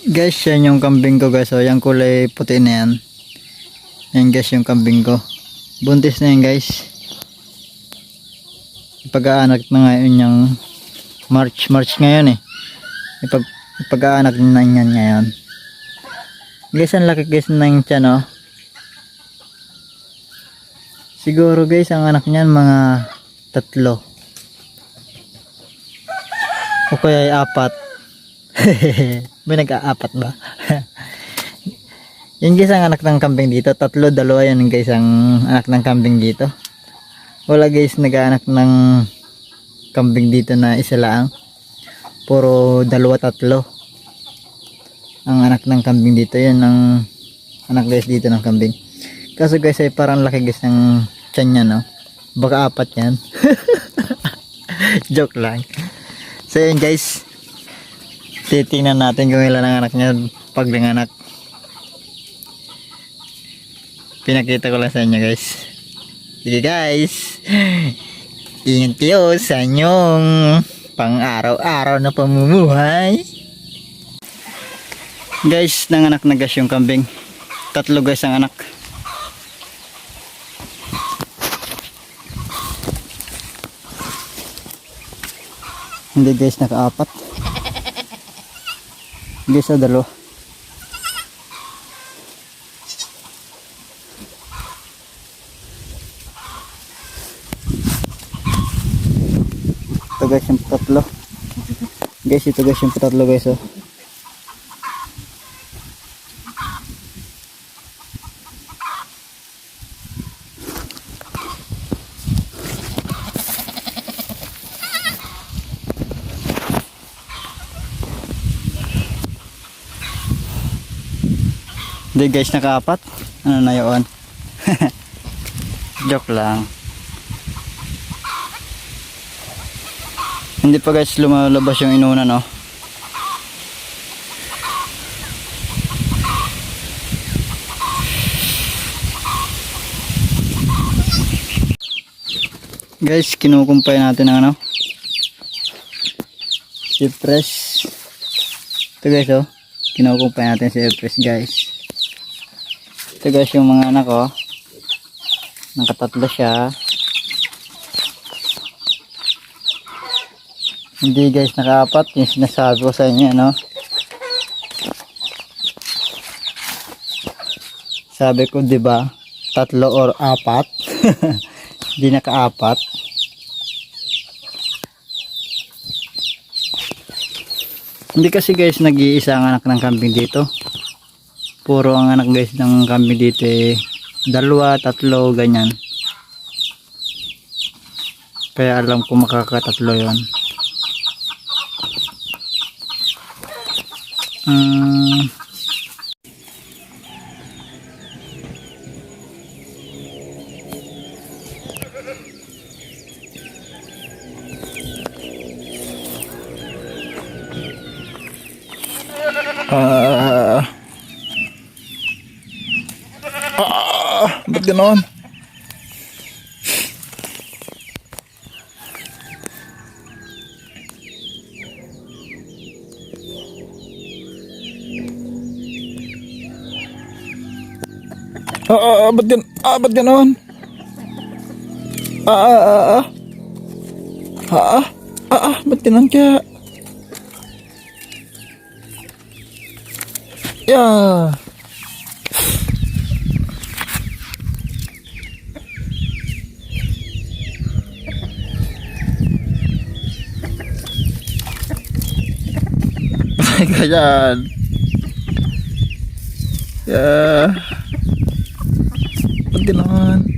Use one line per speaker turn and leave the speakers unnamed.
Guys, yan yung kambing ko guys. So, yung kulay puti na yan. Yan guys yung kambing ko. Buntis na yan guys. Pag-aanak na ngayon yung March ngayon eh. Pag-aanak na yan ngayon. Guys, ang laki guys na yung tiyan oh. Siguro guys, ang anak niyan mga 3. O kaya ay 4. May nag-aapat ba? Yan guys ang anak ng kambing dito. 3, 2 yan guys ang anak ng kambing dito. Wala guys nag-aanak ng kambing dito na isa lang. Puro 2, 3 ang anak ng kambing dito. Yan ang anak guys dito ng kambing. Kaso guys ay parang laki guys ng tiyan niya no. Baka 4 yan. Joke lang. So yan guys, titingnan natin kung ilan ang anak niya pag nanganak. Pinakita ko lang sa inyo guys. Sige guys, ingat kayo sa inyong pang araw-araw na pamumuhay. Guys, nanganak na guys yung kambing. 3 guys ang anak. Hindi guys, naka-4 guys, 2. Ito guys yung 3 guys, ito guys yung 3 guys oh. Hindi guys, naka-4. Ano na yun? Joke lang. Hindi pa guys lumalabas yung inuna no. Guys, kinukumpay natin ang ano, cypress. Ito guys oh, kinukumpay natin si cypress guys. Ito guys yung mga anak oh. Naka-3 siya. Hindi guys naka-4 yung sinasabi ko sa inyo no. Sabi ko 'di ba? 3 or 4. Hindi naka-4. Hindi kasi guys nag-iisa ang anak ng kambing dito. Puro ang anak guys ng kambing dito eh 2, 3 ganyan. Kaya alam ko makaka-3 yon.
Ba't ganoon? Ba't ganoon? Ba't ganoon kaya? Yeah. Ganyan. Yeah. Ba't ganoon?